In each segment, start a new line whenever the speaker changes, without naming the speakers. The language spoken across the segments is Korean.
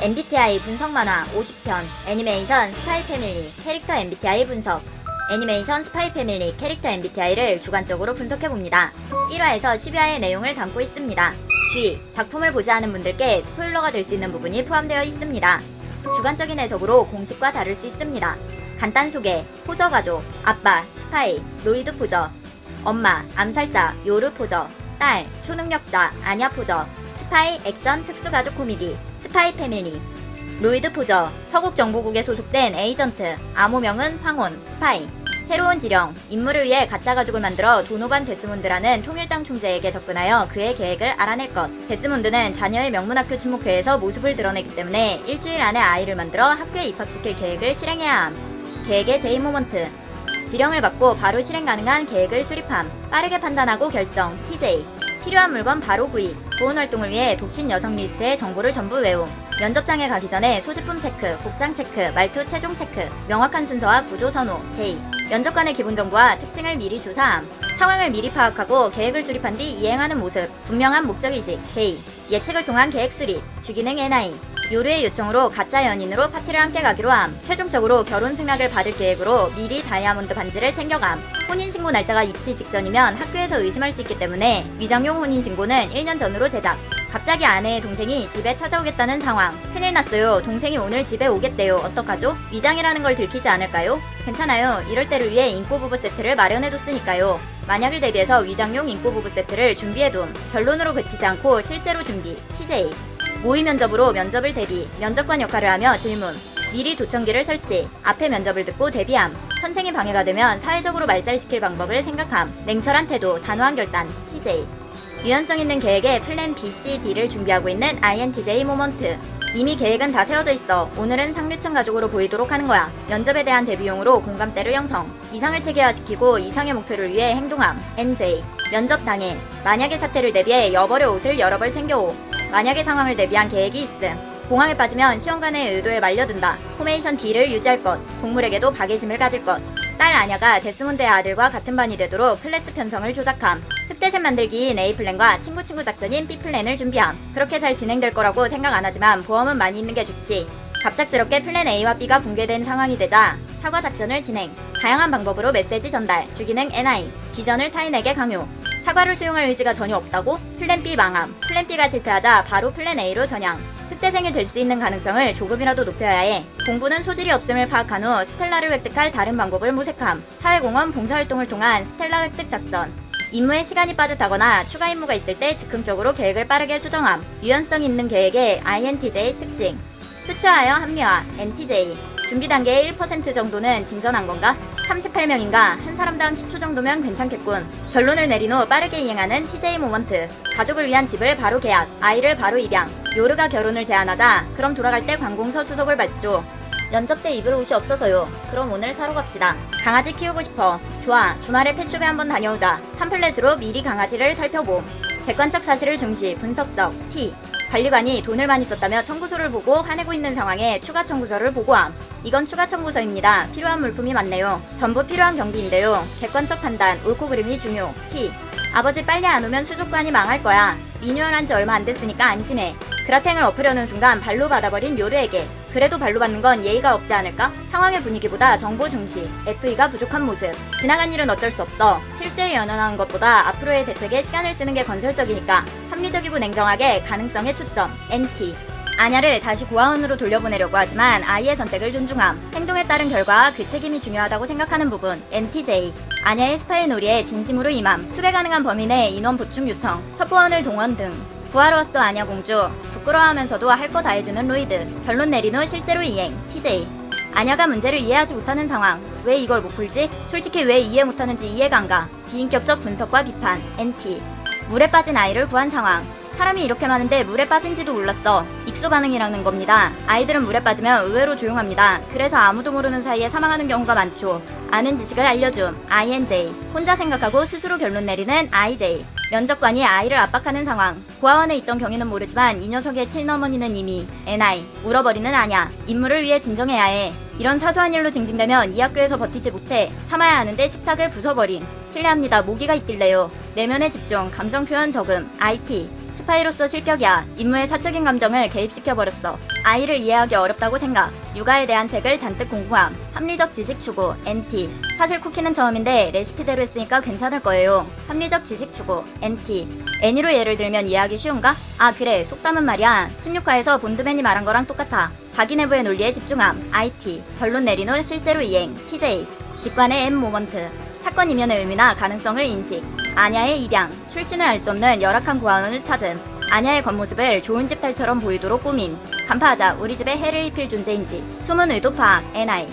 MBTI 분석 만화 50편, 애니메이션 스파이 패밀리 캐릭터 MBTI 분석. 애니메이션 스파이 패밀리 캐릭터 MBTI를 주관적으로 분석해봅니다. 1화에서 10화의 내용을 담고 있습니다. 주의! 작품을 보지 않은 분들께 스포일러가 될 수 있는 부분이 포함되어 있습니다. 주관적인 해석으로 공식과 다를 수 있습니다. 간단 소개: 포저 가족, 아빠, 스파이, 로이드 포저, 엄마, 암살자, 요르 포저, 딸, 초능력자, 아냐 포저, 스파이, 액션, 특수가족 코미디, 스파이 패밀리. 로이드 포저, 서국 정보국에 소속된 에이전트, 암호명은 황혼, 스파이. 새로운 지령, 임무를 위해 가짜 가족을 만들어 도노반 데스몬드라는 통일당 총재에게 접근하여 그의 계획을 알아낼 것. 데스몬드는 자녀의 명문학교 친목회에서 모습을 드러내기 때문에 일주일 안에 아이를 만들어 학교에 입학시킬 계획을 실행해야 함. 계획의 제이 모먼트. 지령을 받고 바로 실행 가능한 계획을 수립함. 빠르게 판단하고 결정, TJ. 필요한 물건 바로 구입. 보온 활동을 위해 독신 여성 리스트의 정보를 전부 외움. 면접장에 가기 전에 소지품 체크, 복장 체크, 말투 최종 체크. 명확한 순서와 구조 선호, J. 면접관의 기본 정보와 특징을 미리 조사함. 상황을 미리 파악하고 계획을 수립한 뒤 이행하는 모습. 분명한 목적의식, J. 예측을 통한 계획 수립, 주기능 NI. 요르의 요청으로 가짜 연인으로 파티를 함께 가기로 함. 최종적으로 결혼 승낙을 받을 계획으로 미리 다이아몬드 반지를 챙겨감. 혼인신고 날짜가 입시 직전이면 학교에서 의심할 수 있기 때문에 위장용 혼인신고는 1년 전으로 제작. 갑자기 아내의 동생이 집에 찾아오겠다는 상황. 큰일 났어요. 동생이 오늘 집에 오겠대요. 어떡하죠? 위장이라는 걸 들키지 않을까요? 괜찮아요. 이럴 때를 위해 인꼬부부 세트를 마련해뒀으니까요. 만약을 대비해서 위장용 인꼬부부 세트를 준비해둠. 결론으로 그치지 않고 실제로 준비. TJ. 모의 면접으로 면접을 대비. 면접관 역할을 하며 질문. 미리 도청기를 설치. 앞에 면접을 듣고 대비함. 선생이 방해가 되면 사회적으로 말살시킬 방법을 생각함. 냉철한 태도, 단호한 결단. TJ. 유연성 있는 계획에 플랜 B, C, D를 준비하고 있는 INTJ 모먼트. 이미 계획은 다 세워져 있어. 오늘은 상류층 가족으로 보이도록 하는 거야. 면접에 대한 대비용으로 공감대를 형성. 이상을 체계화시키고 이상의 목표를 위해 행동함. NJ. 면접 당일. 만약의 사태를 대비해 여벌의 옷을 여러 벌 챙겨오. 만약의 상황을 대비한 계획이 있음. 공항에 빠지면 시험관의 의도에 말려든다. 포메이션 D를 유지할 것. 동물에게도 박애심을 가질 것. 딸 아냐가 데스몬드의 아들과 같은 반이 되도록 클래스 편성을 조작함. 흑대셋 만들기인 A플랜과 친구 작전인 B플랜을 준비함. 그렇게 잘 진행될 거라고 생각 안 하지만 보험은 많이 있는 게 좋지. 갑작스럽게 플랜 A와 B가 붕괴된 상황이 되자 사과 작전을 진행. 다양한 방법으로 메시지 전달. 주기능 NI. 비전을 타인에게 강요. 사과를 수용할 의지가 전혀 없다고? 플랜 B 망함. 플랜 B가 실패하자 바로 플랜 A로 전향. 흑대생이 될 수 있는 가능성을 조금이라도 높여야 해. 공부는 소질이 없음을 파악한 후 스텔라를 획득할 다른 방법을 모색함. 사회공헌 봉사활동을 통한 스텔라 획득 작전. 임무에 시간이 빠듯하거나 추가 임무가 있을 때 즉흥적으로 계획을 빠르게 수정함. 유연성 있는 계획의 INTJ 특징. 수치화하여 합리화, NTJ. 준비 단계의 1% 정도는 진전한 건가? 38명인가? 한 사람당 10초 정도면 괜찮겠군. 결론을 내린 후 빠르게 이행하는 TJ 모먼트. 가족을 위한 집을 바로 계약, 아이를 바로 입양. 요르가 결혼을 제안하자 그럼 돌아갈 때 관공서 수속을 받죠. 면접 때 입을 옷이 없어서요. 그럼 오늘 사러 갑시다. 강아지 키우고 싶어. 좋아. 주말에 펫숍에 한번 다녀오자. 팜플렛으로 미리 강아지를 살펴봄. 객관적 사실을 중시, 분석적. T. 관리관이 돈을 많이 썼다며 청구서를 보고 화내고 있는 상황에 추가 청구서를 보고함. 이건 추가 청구서입니다. 필요한 물품이 많네요. 전부 필요한 경비인데요. 객관적 판단, 옳고 그름이 중요. T. 아버지 빨리 안 오면 수족관이 망할 거야. 리뉴얼한 지 얼마 안 됐으니까 안심해. 그라탱을 엎으려는 순간 발로 받아버린 요르에게. 그래도 발로 받는 건 예의가 없지 않을까? 상황의 분위기보다 정보 중시, FE가 부족한 모습. 지나간 일은 어쩔 수 없어. 실수에 연연하는 것보다 앞으로의 대책에 시간을 쓰는 게 건설적이니까 합리적이고 냉정하게 가능성에 초점, NT. 아냐를 다시 고아원으로 돌려보내려고 하지만 아이의 선택을 존중함. 행동에 따른 결과와 그 책임이 중요하다고 생각하는 부분, NTJ. 아냐의 스파이 놀이에 진심으로 임함. 수배 가능한 범위 내 인원 보충 요청, 첩보원을 동원 등. 구하러 왔어 아냐 공주. 부끄러워하면서도 할 거 다 해주는 로이드. 결론 내린 후 실제로 이행. TJ. 아냐가 문제를 이해하지 못하는 상황. 왜 이걸 못 풀지? 솔직히 왜 이해 못하는지 이해가 안 가. 비인격적 분석과 비판. NT. 물에 빠진 아이를 구한 상황. 사람이 이렇게 많은데 물에 빠진지도 몰랐어. 익수 반응이라는 겁니다. 아이들은 물에 빠지면 의외로 조용합니다. 그래서 아무도 모르는 사이에 사망하는 경우가 많죠. 아는 지식을 알려줌. INJ. 혼자 생각하고 스스로 결론 내리는 IJ. 면접관이 아이를 압박하는 상황. 고아원에 있던 경위는 모르지만 이 녀석의 친어머니는 이미 NI. 울어버리는 아냐. 임무를 위해 진정해야 해. 이런 사소한 일로 징징대면 이 학교에서 버티지 못해. 참아야 하는데 식탁을 부숴버린. 실례합니다. 모기가 있길래요. 내면에 집중, 감정 표현 적음. IT. 스파이로서 실격이야. 임무에 사적인 감정을 개입시켜버렸어. 아이를 이해하기 어렵다고 생각. 육아에 대한 책을 잔뜩 공부함. 합리적 지식 추구. NT. 사실 쿠키는 처음인데 레시피대로 했으니까 괜찮을 거예요. 합리적 지식 추구. NT. 애니로 예를 들면 이해하기 쉬운가? 아 그래 속담은 말이야. 16화에서 본드맨이 말한 거랑 똑같아. 자기 내부의 논리에 집중함. IT. 결론 내린 후 실제로 이행. TJ. 직관의 M 모먼트. 사건 이면의 의미나 가능성을 인식. 아냐의 입양. 출신을 알 수 없는 열악한 고아원을 찾음. 아냐의 겉모습을 좋은 집 딸처럼 보이도록 꾸밈. 간파하자 우리 집에 해를 입힐 존재인지. 숨은 의도 파악. NI.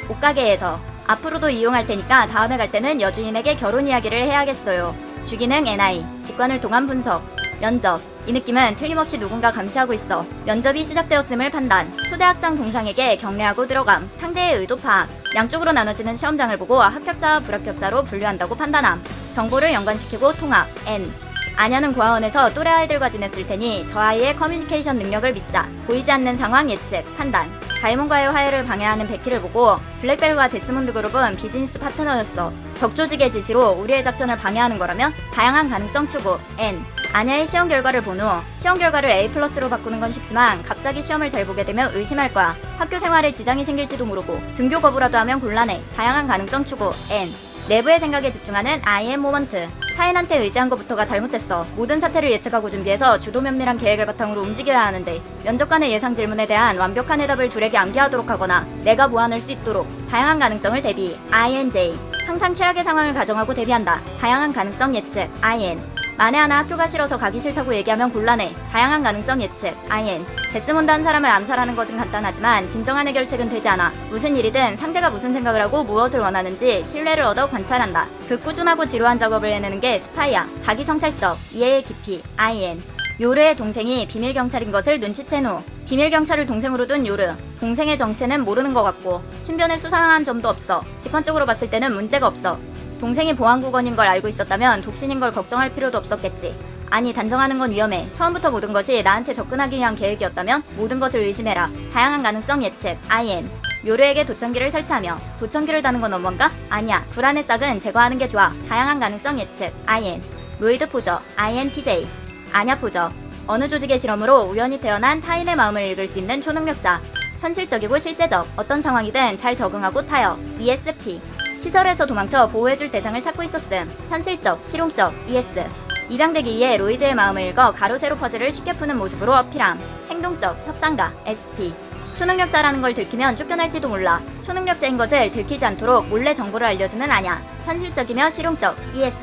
옷가게에서. 앞으로도 이용할 테니까 다음에 갈 때는 여주인에게 결혼 이야기를 해야겠어요. 주기능 NI. 직관을 통한 분석. 면접. 이 느낌은 틀림없이 누군가 감시하고 있어. 면접이 시작되었음을 판단. 초대학장 동상에게 경례하고 들어감. 상대의 의도 파악. 양쪽으로 나눠지는 시험장을 보고 합격자와 불합격자로 분류한다고 판단함. 정보를 연관시키고 통합. N. 아냐는 고아원에서 또래 아이들과 지냈을 테니 저 아이의 커뮤니케이션 능력을 믿자. 보이지 않는 상황 예측, 판단. 다이몬과의 화해를 방해하는 베키를 보고 블랙벨과 데스몬드 그룹은 비즈니스 파트너였어. 적조직의 지시로 우리의 작전을 방해하는 거라면 다양한 가능성 추구. N. 아냐의 시험 결과를 본 후 시험 결과를 A+로 바꾸는 건 쉽지만 갑자기 시험을 잘 보게 되면 의심할 거야. 학교 생활에 지장이 생길지도 모르고 등교 거부라도 하면 곤란해. 다양한 가능성 추구. N. 내부의 생각에 집중하는 IM 모먼트. 타인한테 의지한 것부터가 잘못됐어. 모든 사태를 예측하고 준비해서 주도 면밀한 계획을 바탕으로 움직여야 하는데 면접관의 예상 질문에 대한 완벽한 해답을 둘에게 암기하도록 하거나 내가 보완할 수 있도록 다양한 가능성을 대비. INJ. 항상 최악의 상황을 가정하고 대비한다. 다양한 가능성 예측. IN. 만에 하나 학교가 싫어서 가기 싫다고 얘기하면 곤란해. 다양한 가능성 예측. IN. 데스몬드 한 사람을 암살하는 것은 간단하지만 진정한 해결책은 되지 않아. 무슨 일이든 상대가 무슨 생각을 하고 무엇을 원하는지 신뢰를 얻어 관찰한다. 그 꾸준하고 지루한 작업을 해내는 게 스파이야. 자기 성찰적. 이해의 깊이. IN. 요르의 동생이 비밀 경찰인 것을 눈치챈 후 비밀 경찰을 동생으로 둔 요르. 동생의 정체는 모르는 것 같고 신변에 수상한 점도 없어. 직관적으로 봤을 때는 문제가 없어. 동생이 보안국원인 걸 알고 있었다면 독신인 걸 걱정할 필요도 없었겠지. 아니 단정하는 건 위험해. 처음부터 모든 것이 나한테 접근하기 위한 계획이었다면 모든 것을 의심해라. 다양한 가능성 예측. IN. 요르에게 도청기를 설치하며 도청기를 다는 건 너무한가? 아니야. 불안의 싹은 제거하는 게 좋아. 다양한 가능성 예측. IN. 로이드 포저. INTJ. 아냐 포저. 어느 조직의 실험으로 우연히 태어난 타인의 마음을 읽을 수 있는 초능력자. 현실적이고 실제적. 어떤 상황이든 잘 적응하고 타협. ESP. 시설에서 도망쳐 보호해줄 대상을 찾고 있었음. 현실적, 실용적, ES. 입양되기 위해 로이드의 마음을 읽어 가로 세로 퍼즐을 쉽게 푸는 모습으로 어필함. 행동적, 협상가, SP. 초능력자라는 걸 들키면 쫓겨날지도 몰라. 초능력자인 것을 들키지 않도록 몰래 정보를 알려주는 아냐. 현실적이며 실용적, ES.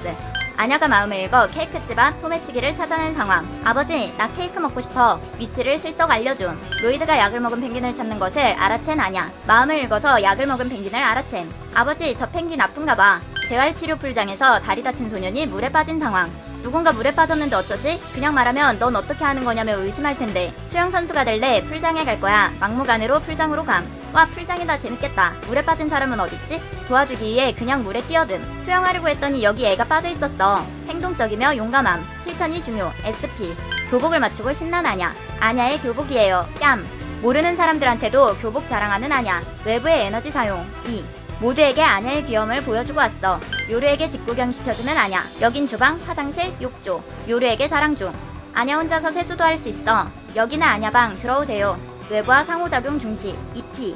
아냐가 마음을 읽어 케이크집 앞 소매치기를 찾아낸 상황. 아버지, 나 케이크 먹고 싶어. 위치를 슬쩍 알려줌. 로이드가 약을 먹은 펭귄을 찾는 것을 알아챈 아냐. 마음을 읽어서 약을 먹은 펭귄을 알아챈. 아버지, 저 펭귄 아픈가 봐. 재활치료 풀장에서 다리 다친 소년이 물에 빠진 상황. 누군가 물에 빠졌는데 어쩌지? 그냥 말하면 넌 어떻게 하는 거냐며 의심할 텐데. 수영선수가 될래? 풀장에 갈 거야. 막무가내로 풀장으로 감. 와, 풀장이다. 재밌겠다. 물에 빠진 사람은 어딨지? 도와주기 위해 그냥 물에 뛰어듦. 수영하려고 했더니 여기 애가 빠져 있었어. 행동적이며 용감함. 실천이 중요. SP. 교복을 맞추고 신난 아냐. 아냐의 교복이에요. 뺨. 모르는 사람들한테도 교복 자랑하는 아냐. 외부의 에너지 사용. 2. 모두에게 아냐의 귀여움을 보여주고 왔어. 요르에게 직구경시켜주는 아냐. 여긴 주방, 화장실, 욕조. 요르에게 자랑 중. 아냐 혼자서 세수도 할 수 있어. 여기는 아냐방, 들어오세요. 외부와 상호작용 중시. EP.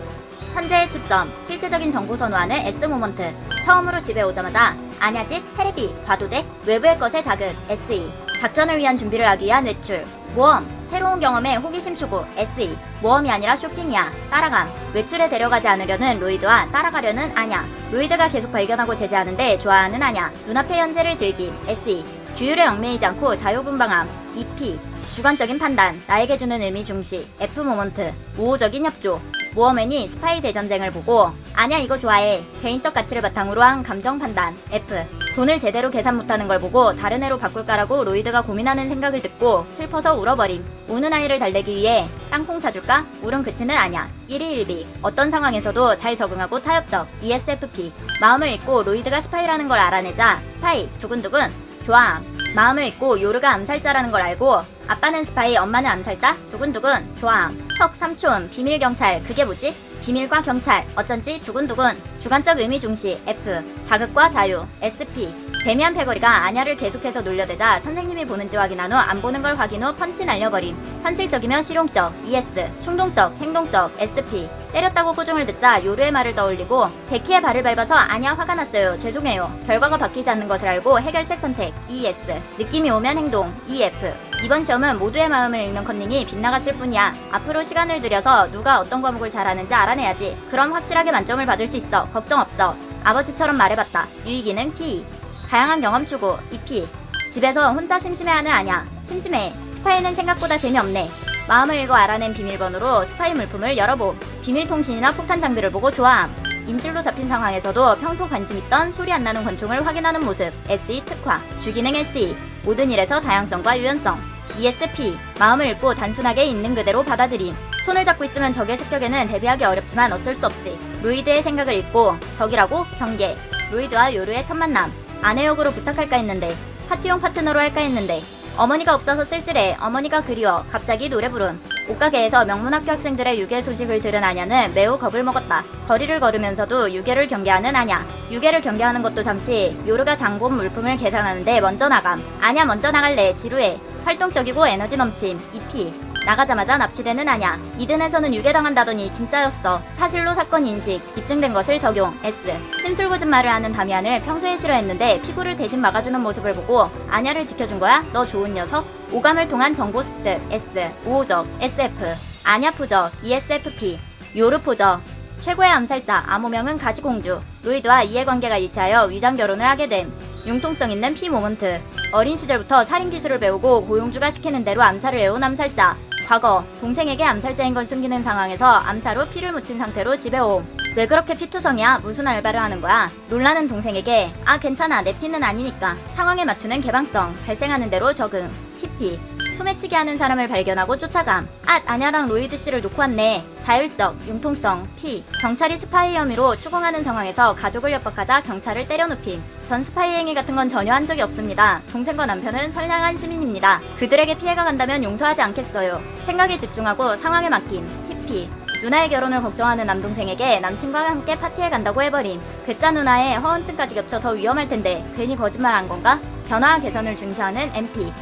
현재의 초점. 실제적인 정보 선호하는 S 모먼트. 처음으로 집에 오자마자 아냐 집, 테레비, 봐도돼? 외부의 것에 자극. SE. 작전을 위한 준비를 하기 위한 외출. 모험. 새로운 경험에 호기심 추구. SE. 모험이 아니라 쇼핑이야. 따라감. 외출에 데려가지 않으려는 로이드와 따라가려는 아냐. 로이드가 계속 발견하고 제재하는데 좋아하는 아냐. 눈앞의 현재를 즐김. SE. 규율에 얽매이지 않고 자유분방함. EP. 주관적인 판단. 나에게 주는 의미 중시. F 모먼트. 우호적인 협조. 모어맨이 스파이 대전쟁을 보고 아냐 이거 좋아해. 개인적 가치를 바탕으로 한 감정 판단. F. 돈을 제대로 계산 못하는 걸 보고 다른 애로 바꿀까라고 로이드가 고민하는 생각을 듣고 슬퍼서 울어버림. 우는 아이를 달래기 위해 땅콩 사줄까? 울음 그치는 아냐. 1위 1비. 어떤 상황에서도 잘 적응하고 타협적. ESFP. 마음을 읽고 로이드가 스파이라는 걸 알아내자 스파이 두근두근 좋아함. 마음을 읽고 요르가 암살자라는 걸 알고 아빠는 스파이 엄마는 암살자 두근두근 좋아함. 턱 삼촌 비밀 경찰 그게 뭐지? 비밀과 경찰 어쩐지 두근두근. 주관적 의미 중시. F. 자극과 자유. SP. 데미안 패거리가 아냐를 계속해서 놀려대자 선생님이 보는지 확인한 후 안 보는 걸 확인 후 펀치 날려버림. 현실적이면 실용적, ES, 충동적, 행동적, SP. 때렸다고 꾸중을 듣자 요루의 말을 떠올리고 데키의 발을 밟아서 아냐 화가 났어요. 죄송해요. 결과가 바뀌지 않는 것을 알고 해결책 선택, ES. 느낌이 오면 행동, EF. 이번 시험은 모두의 마음을 읽는 컨닝이 빗나갔을 뿐이야. 앞으로 시간을 들여서 누가 어떤 과목을 잘하는지 알아내야지. 그럼 확실하게 만점을 받을 수 있어. 걱정 없어. 아버지처럼 말해봤다. 유의기능 P. 다양한 경험 추구 EP. 집에서 혼자 심심해하는 아냐. 심심해. 스파이는 생각보다 재미없네. 마음을 읽어 알아낸 비밀번호로 스파이 물품을 열어봄. 비밀통신이나 폭탄 장비를 보고 좋아함. 인질로 잡힌 상황에서도 평소 관심 있던 소리 안 나는 권총을 확인하는 모습. SE 특화. 주기능 SE. 모든 일에서 다양성과 유연성. ESP. 마음을 읽고 단순하게 있는 그대로 받아들임. 손을 잡고 있으면 적의 습격에는 대비하기 어렵지만 어쩔 수 없지. 로이드의 생각을 읽고 적이라고 경계. 로이드와 요루의 첫 만남. 아내역으로 부탁할까 했는데 파티용 파트너로 할까 했는데 어머니가 없어서 쓸쓸해. 어머니가 그리워. 갑자기 노래 부름. 옷가게에서 명문학교 학생들의 유괴 소식을 들은 아냐는 매우 겁을 먹었다. 거리를 걸으면서도 유괴를 경계하는 아냐. 유괴를 경계하는 것도 잠시. 요루가 장본 물품을 계산하는데 먼저 나감. 아냐 먼저 나갈래. 지루해. 활동적이고 에너지 넘침. EP. 나가자마자 납치되는 아냐. 이든에서는 유괴당한다더니 진짜였어. 사실로 사건 인식. 입증된 것을 적용. S. 심술궂은 말을 하는 다미안을 평소에 싫어했는데 피부를 대신 막아주는 모습을 보고 아냐를 지켜준 거야? 너 좋은 녀석? 오감을 통한 정보 습득. S. 우호적. SF. 아냐 포적. ESFP. 요루 포적. 최고의 암살자. 암호명은 가시공주. 로이드와 이해관계가 일치하여 위장 결혼을 하게 됨. 융통성 있는 P 모먼트. 어린 시절부터 살인 기술을 배우고 고용주가 시키는 대로 암살을 해온 암살자. 과거 동생에게 암살자인 건 숨기는 상황에서 암살 후 피를 묻힌 상태로 집에 옴. 왜 그렇게 피투성이야? 무슨 알바를 하는 거야? 놀라는 동생에게 아 괜찮아 내 피는 아니니까. 상황에 맞추는 개방성. 발생하는 대로 적응. TP. 소매치기 하는 사람을 발견하고 쫓아감. 아냐랑 로이드 씨를 놓고 왔네. 자율적, 융통성, P. 경찰이 스파이 혐의로 추궁하는 상황에서 가족을 협박하자 경찰을 때려눕힘. 전 스파이 행위 같은 건 전혀 한 적이 없습니다. 동생과 남편은 선량한 시민입니다. 그들에게 피해가 간다면 용서하지 않겠어요. 생각에 집중하고 상황에 맡김. TP. 누나의 결혼을 걱정하는 남동생에게 남친과 함께 파티에 간다고 해버림. 괴짜 누나의 허언증까지 겹쳐 더 위험할 텐데 괜히 거짓말한 건가? 변화와 개선을 중시하는 MP.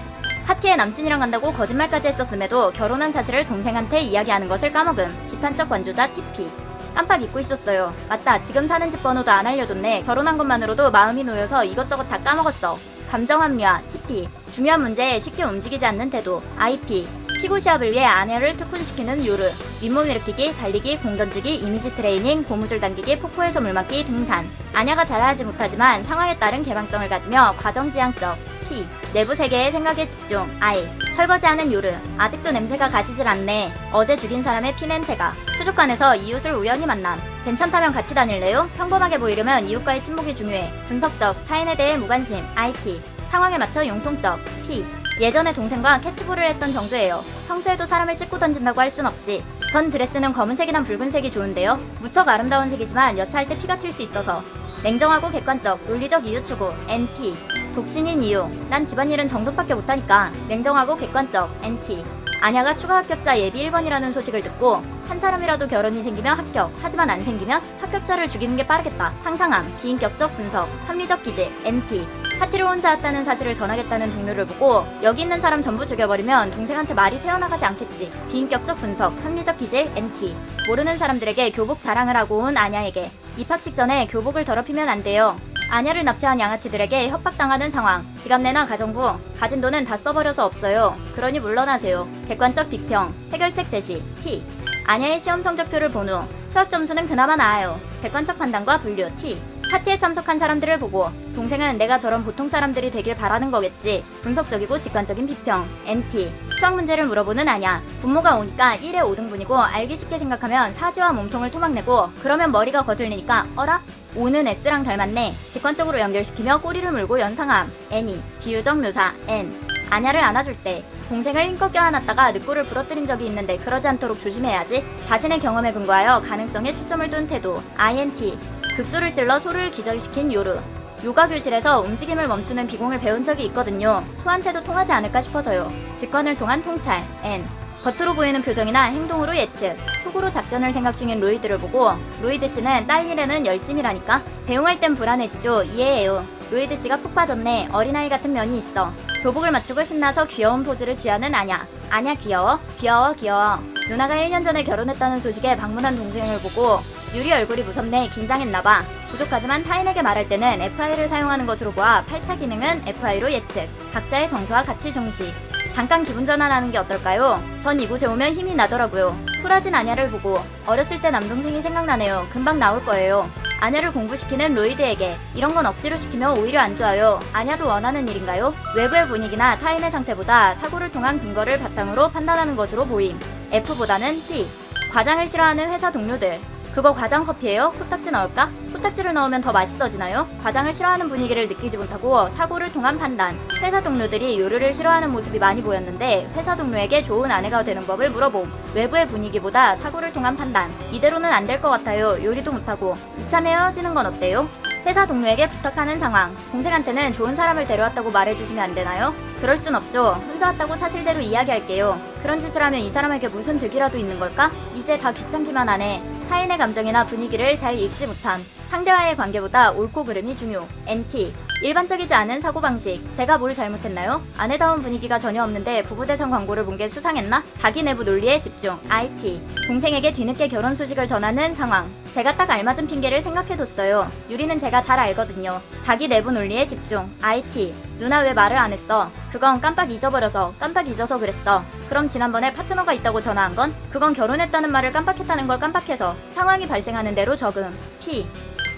파티에 남친이랑 간다고 거짓말까지 했었음에도 결혼한 사실을 동생한테 이야기하는 것을 까먹음. 비판적 관조자 TP. 깜빡 잊고 있었어요. 맞다. 지금 사는 집 번호도 안 알려줬네. 결혼한 것만으로도 마음이 놓여서 이것저것 다 까먹었어. 감정 합리화 TP. 중요한 문제에 쉽게 움직이지 않는 태도. IP. 피구 시합을 위해 아내를 특훈시키는 요르. 윗몸 일으키기, 달리기, 공 던지기, 이미지 트레이닝, 고무줄 당기기, 폭포에서 물 맞기, 등산. 아냐가 잘하지 못하지만 상황에 따른 개방성을 가지며 과정지향적. P. 내부 세계의 생각에 집중. I. 설거지하는 요르. 아직도 냄새가 가시질 않네. 어제 죽인 사람의 피 냄새가. 수족관에서 이웃을 우연히 만남. 괜찮다면 같이 다닐래요? 평범하게 보이려면 이웃과의 친목이 중요해. 분석적. 타인에 대해 무관심. IT. 상황에 맞춰 융통적. P. 예전에 동생과 캐치볼을 했던 정도예요. 평소에도 사람을 찍고 던진다고 할 순 없지. 전 드레스는 검은색이나 붉은색이 좋은데요. 무척 아름다운 색이지만 여차할 때 피가 튈 수 있어서. 냉정하고 객관적, 논리적 이유 추구. NT. 독신인 이유. 난 집안일은 정도밖에 못하니까. 냉정하고 객관적. NT. 아냐가 추가 합격자 예비 1번이라는 소식을 듣고 한 사람이라도 결혼이 생기면 합격, 하지만 안 생기면 합격자를 죽이는 게 빠르겠다. 상상함, 비인격적 분석, 합리적 기재. NT. 파티를 혼자 왔다는 사실을 전하겠다는 동료를 보고 여기 있는 사람 전부 죽여버리면 동생한테 말이 새어나가지 않겠지. 비인격적 분석, 합리적 기질. NT. 모르는 사람들에게 교복 자랑을 하고 온 아냐에게 입학식 전에 교복을 더럽히면 안 돼요. 아냐를 납치한 양아치들에게 협박당하는 상황. 지갑 내놔 가정부. 가진 돈은 다 써버려서 없어요. 그러니 물러나세요. 객관적 비평. 해결책 제시. T. 아냐의 시험 성적표를 본 후 수학 점수는 그나마 나아요. 객관적 판단과 분류. T. 파티에 참석한 사람들을 보고 동생은 내가 저런 보통 사람들이 되길 바라는 거겠지. 분석적이고 직관적인 비평. NT. 수학 문제를 물어보는 아냐. 분모가 오니까 1에 5등분이고 알기 쉽게 생각하면 사지와 몸통을 토막내고 그러면 머리가 거슬리니까 어라? 5는 S랑 닮았네. 직관적으로 연결시키며 꼬리를 물고 연상함. N이. 비유적 묘사. N. 아냐를 안아줄 때 동생을 힘껏 껴안았다가 늑골을 부러뜨린 적이 있는데 그러지 않도록 조심해야지. 자신의 경험에 근거하여 가능성에 초점을 둔 태도. INT. 급소를 찔러 소를 기절시킨 요르. 요가 교실에서 움직임을 멈추는 비공을 배운 적이 있거든요. 토한테도 통하지 않을까 싶어서요. 직관을 통한 통찰. N. 겉으로 보이는 표정이나 행동으로 예측. 속으로 작전을 생각 중인 로이드를 보고 로이드 씨는 딸 일에는 열심이라니까. 배웅할 땐 불안해지죠. 이해해요. 로이드 씨가 푹 빠졌네. 어린아이 같은 면이 있어. 교복을 맞추고 신나서 귀여운 포즈를 취하는 아냐. 아냐 귀여워? 귀여워 귀여워. 누나가 1년 전에 결혼했다는 소식에 방문한 동생을 보고 유리 얼굴이 무섭네. 긴장했나봐. 부족하지만 타인에게 말할 때는 FI를 사용하는 것으로 보아 8차 기능은 FI로 예측. 각자의 정서와 가치 중시. 잠깐 기분 전환하는 게 어떨까요? 전 이곳에 오면 힘이 나더라고요. 쿨하진 아냐를 보고 어렸을 때 남동생이 생각나네요. 금방 나올 거예요. 아냐를 공부시키는 로이드에게 이런 건 억지로 시키면 오히려 안 좋아요. 아냐도 원하는 일인가요? 외부의 분위기나 타인의 상태보다 사고를 통한 근거를 바탕으로 판단하는 것으로 보임. F보다는 T. 과장을 싫어하는 회사 동료들. 그거 과장 커피예요? 코딱지 넣을까? 코딱지를 넣으면 더 맛있어지나요? 과장을 싫어하는 분위기를 느끼지 못하고 사고를 통한 판단. 회사 동료들이 요리를 싫어하는 모습이 많이 보였는데 회사 동료에게 좋은 아내가 되는 법을 물어봄. 외부의 분위기보다 사고를 통한 판단. 이대로는 안 될 것 같아요. 요리도 못하고. 이참에 헤어지는 건 어때요? 회사 동료에게 부탁하는 상황. 동생한테는 좋은 사람을 데려왔다고 말해주시면 안 되나요? 그럴 순 없죠. 혼자 왔다고 사실대로 이야기할게요. 그런 짓을 하면 이 사람에게 무슨 득이라도 있는 걸까? 이제 다 귀찮기만 하네. 타인의 감정이나 분위기를 잘 읽지 못함. 상대와의 관계보다 옳고 그름이 중요. NT. 일반적이지 않은 사고방식. 제가 뭘 잘못했나요? 아내다운 분위기가 전혀 없는데 부부대상 광고를 본 게 수상했나? 자기 내부 논리에 집중. IT. 동생에게 뒤늦게 결혼 소식을 전하는 상황. 제가 딱 알맞은 핑계를 생각해뒀어요. 유리는 제가 잘 알거든요. 자기 내부 논리에 집중. IT. 누나 왜 말을 안 했어? 그건 깜빡 잊어버려서 깜빡 잊어서 그랬어. 그럼 지난번에 파트너가 있다고 전화한 건? 그건 결혼했다는 말을 깜빡했다는 걸 깜빡해서. 상황이 발생하는 대로 적응. P.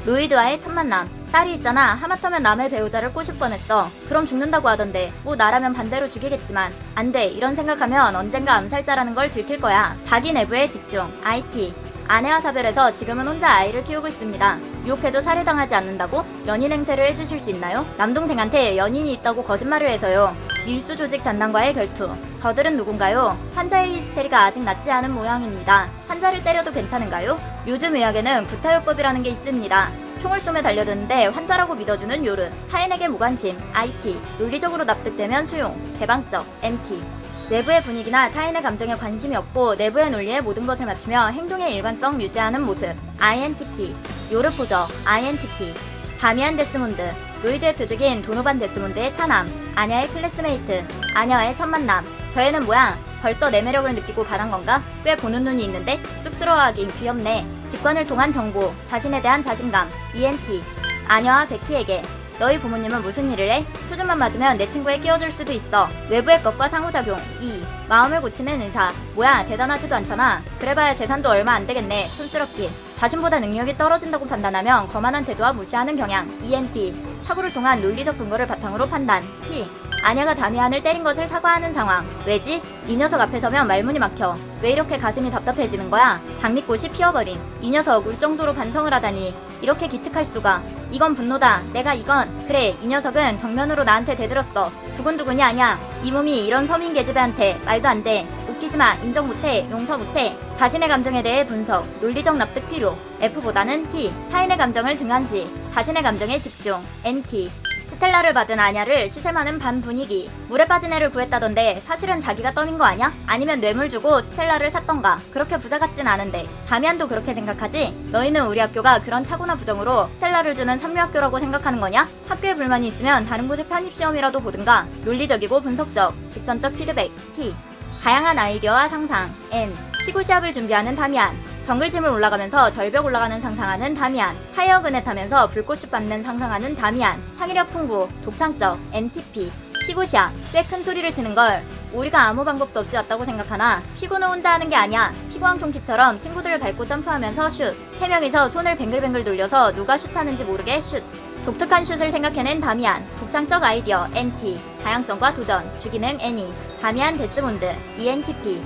로이드와의 첫 만남. 딸이 있잖아. 하마터면 남의 배우자를 꼬실 뻔했어. 그럼 죽는다고 하던데 뭐 나라면 반대로 죽이겠지만 안 돼. 이런 생각하면 언젠가 암살자라는 걸 들킬 거야. 자기 내부에 집중. IT. 아내와 사별해서 지금은 혼자 아이를 키우고 있습니다. 유혹해도 살해당하지 않는다고? 연인 행세를 해주실 수 있나요? 남동생한테 연인이 있다고 거짓말을 해서요. 밀수 조직 잔당과의 결투. 저들은 누군가요? 환자의 히스테리가 아직 낫지 않은 모양입니다. 환자를 때려도 괜찮은가요? 요즘 의학에는 구타요법이라는 게 있습니다. 총을 쏘며 달려드는데 환자라고 믿어주는 요르. 타인에게 무관심. IT. 논리적으로 납득되면 수용. 개방적. NT. 내부의 분위기나 타인의 감정에 관심이 없고 내부의 논리에 모든 것을 맞추며 행동의 일관성 유지하는 모습. INTP. 요르포저. INTP. 다미안 데스몬드. 로이드의 표적인 도노반 데스몬드의 차남. 아냐의 클래스메이트. 아냐와의 첫 만남. 저 애는 뭐야? 벌써 내 매력을 느끼고 반한 건가? 꽤 보는 눈이 있는데? 쑥스러워하긴 귀엽네. 직관을 통한 정보. 자신에 대한 자신감. ENT. 아냐와 베키에게. 너희 부모님은 무슨 일을 해? 수준만 맞으면 내 친구에 끼워줄 수도 있어. 외부의 것과 상호작용. 2. 마음을 고치는 의사. 뭐야 대단하지도 않잖아. 그래봐야 재산도 얼마 안 되겠네. 촌스럽긴. 자신보다 능력이 떨어진다고 판단하면 거만한 태도와 무시하는 경향. ENT. 사고를 통한 논리적 근거를 바탕으로 판단. P. 아냐가 다미안을 때린 것을 사과하는 상황. 왜지? 이 녀석 앞에 서면 말문이 막혀. 왜 이렇게 가슴이 답답해지는 거야? 장미꽃이 피어버린. 이 녀석 울 정도로 반성을 하다니. 이렇게 기특할 수가. 이건 분노다. 내가 이건. 그래, 이 녀석은 정면으로 나한테 대들었어. 두근두근이 아냐. 이 몸이 이런 서민 계집애한테 말도 안 돼. 웃기지마. 인정 못해. 용서 못해. 자신의 감정에 대해 분석. 논리적 납득 필요. F보다는 T. 타인의 감정을 등한시. 자신의 감정에 집중. NT. 스텔라를 받은 아냐를 시세 많은 반 분위기. 물에 빠진 애를 구했다던데 사실은 자기가 떠민 거 아냐? 아니면 뇌물 주고 스텔라를 샀던가. 그렇게 부자 같진 않은데. 다미안도 그렇게 생각하지? 너희는 우리 학교가 그런 차고나 부정으로 스텔라를 주는 삼류학교라고 생각하는 거냐? 학교에 불만이 있으면 다른 곳에 편입시험이라도 보든가. 논리적이고 분석적, 직선적 피드백. T. 다양한 아이디어와 상상. N. 피구 시합을 준비하는 다미안. 정글짐을 올라가면서 절벽 올라가는 상상하는 다미안. 타이어 그네 타면서 불꽃슛 받는 상상하는 다미안. 창의력 풍부, 독창적. NTP. 피구시합. 꽤 큰 소리를 치는 걸 우리가 아무 방법도 없이 왔다고 생각하나 피구는 혼자 하는 게 아니야. 피구왕통키처럼 친구들을 밟고 점프하면서 슛. 3명이서 손을 뱅글뱅글 돌려서 누가 슛하는지 모르게 슛. 독특한 슛을 생각해낸 다미안. 독창적 아이디어. NT. 다양성과 도전. 주기능 애니. 다미안 데스몬드. ENTP.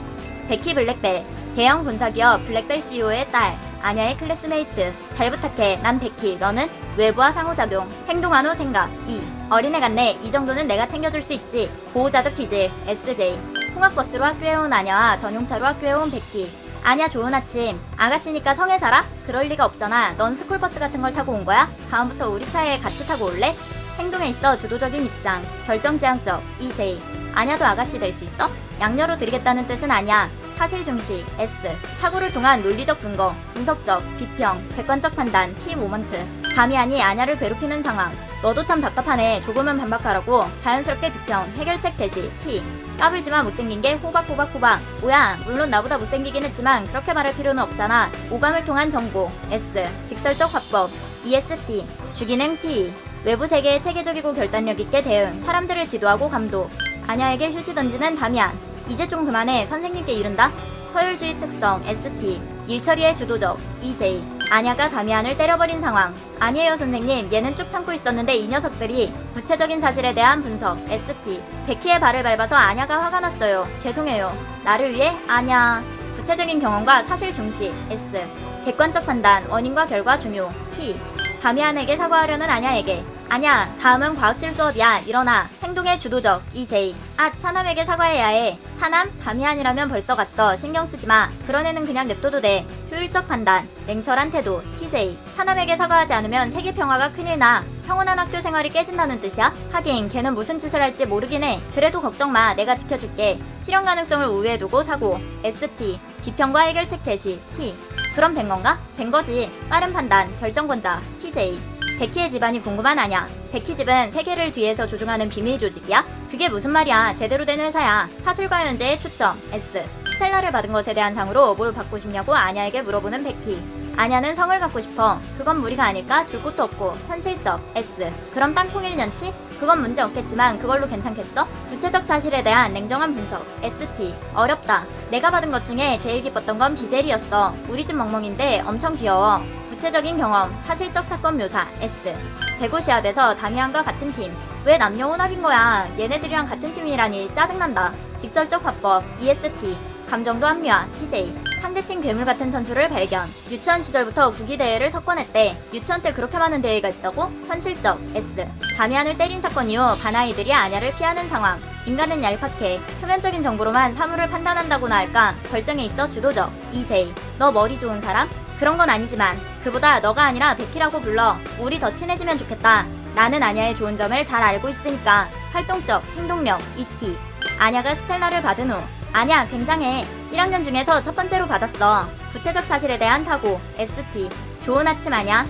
베키 블랙벨. 대형 본사기업 블랙벨 CEO의 딸. 아냐의 클래스메이트. 잘 부탁해. 난 베키. 너는? 외부와 상호작용. 행동한 후 생각. 2. 어린애 같네. 이 정도는 내가 챙겨줄 수 있지. 보호자적 기질. SJ. 통학버스로 학교에 온 아냐와 전용차로 학교에 온 베키. 아냐 좋은 아침. 아가씨니까 성에 살아? 그럴 리가 없잖아. 넌 스쿨버스 같은 걸 타고 온 거야? 다음부터 우리 차에 같이 타고 올래? 행동에 있어 주도적인 입장. 결정지향적. EJ. 아냐도 아가씨 될 수 있어? 양녀로 드리겠다는 뜻은 아니야. 사실 중시 S, 사고를 통한 논리적 근거, 분석적, 비평, 객관적 판단 T 모먼트. 감이 아니 아냐를 괴롭히는 상황. 너도 참 답답하네. 조금은 반박하라고. 자연스럽게 비평, 해결책 제시 T. 까불지마 못생긴 게 호박호박호박. 뭐야, 물론 나보다 못생기긴 했지만 그렇게 말할 필요는 없잖아. 오감을 통한 정보 S, 직설적 화법 EST. 주기능 T. 외부 세계에 체계적이고 결단력 있게 대응, 사람들을 지도하고 감독. 아냐에게 휴지 던지는 다미안. 이제 좀 그만해. 선생님께 이른다. 서열주의 특성 ST. 일처리의 주도적 EJ. 아냐가 다미안을 때려버린 상황. 아니에요 선생님, 얘는 쭉 참고 있었는데 이 녀석들이. 구체적인 사실에 대한 분석 ST. 베키의 발을 밟아서 아냐가 화가 났어요. 죄송해요. 나를 위해? 아냐. 구체적인 경험과 사실 중시 S. 객관적 판단, 원인과 결과 중요 T. 다미안에게 사과하려는 아냐에게. 아냐, 다음은 과학실 수업이야. 일어나. 행동의 주도적 EJ. 아, 차남에게 사과해야 해. 차남? 다미안이라면 벌써 갔어. 신경 쓰지 마. 그런 애는 그냥 냅둬도 돼. 효율적 판단, 냉철한 태도 TJ. 차남에게 사과하지 않으면 세계 평화가 큰일 나. 평온한 학교 생활이 깨진다는 뜻이야? 하긴 걔는 무슨 짓을 할지 모르긴 해. 그래도 걱정 마. 내가 지켜줄게. 실현 가능성을 우위에 두고 사고 ST. 비평과 해결책 제시 T. 그럼 된 건가? 된 거지. 빠른 판단, 결정권자 TJ. 베키의 집안이 궁금한 아냐. 베키 집은 세계를 뒤에서 조종하는 비밀 조직이야? 그게 무슨 말이야. 제대로 된 회사야. 사실과 현재의 초점 S. 스텔라를 받은 것에 대한 상으로 뭘 받고 싶냐고 아냐에게 물어보는 베키. 아냐는 성을 갖고 싶어. 그건 무리가 아닐까? 줄 곳도 없고. 현실적 S. 그럼 땅콩 1년치? 그건 문제 없겠지만 그걸로 괜찮겠어? 구체적 사실에 대한 냉정한 분석 ST. 어렵다. 내가 받은 것 중에 제일 기뻤던 건 비젤이었어. 우리 집 멍멍인데 엄청 귀여워. 구체적인 경험, 사실적 사건 묘사 S. 대구 시합에서 다미안과 같은 팀. 왜 남녀 혼합인 거야? 얘네들이랑 같은 팀이라니 짜증난다. 직설적 화법 EST. 감정도 합리화 TJ. 상대팀 괴물 같은 선수를 발견. 유치원 시절부터 구기대회를 석권했대. 유치원 때 그렇게 많은 대회가 있다고? 현실적 S. 다미안을 때린 사건 이후 반아이들이 아냐를 피하는 상황. 인간은 얄팍해. 표면적인 정보로만 사물을 판단한다고나 할까? 결정에 있어 주도적 EJ. 너 머리 좋은 사람? 그런 건 아니지만 그보다 너가 아니라 베키라고 불러. 우리 더 친해지면 좋겠다. 나는 아냐의 좋은 점을 잘 알고 있으니까. 활동적, 행동력 ET. 아냐가 스텔라를 받은 후. 아냐, 굉장해. 1학년 중에서 첫 번째로 받았어. 구체적 사실에 대한 사고 ST. 좋은 아침 아냐?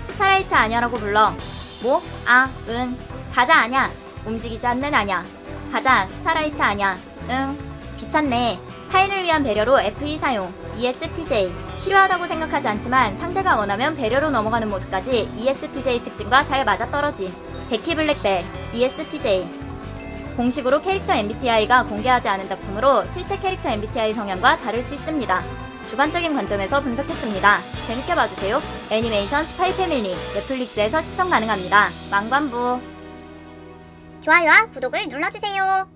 스타라이트 아냐라고 불러. 뭐? 아, 응. 가자 아냐. 움직이지 않는 아냐. 가자, 스타라이트 아냐. 응. 귀찮네. 타인을 위한 배려로 FE 사용 ESTJ. 필요하다고 생각하지 않지만 상대가 원하면 배려로 넘어가는 모습까지 ESTJ 특징과 잘 맞아떨어진 베키 블랙벨 ESTJ. 공식으로 캐릭터 MBTI가 공개하지 않은 작품으로 실제 캐릭터 MBTI 성향과 다를 수 있습니다. 주관적인 관점에서 분석했습니다. 재밌게 봐주세요. 애니메이션 스파이 패밀리 넷플릭스에서 시청 가능합니다. 망관부.
좋아요와 구독을 눌러주세요.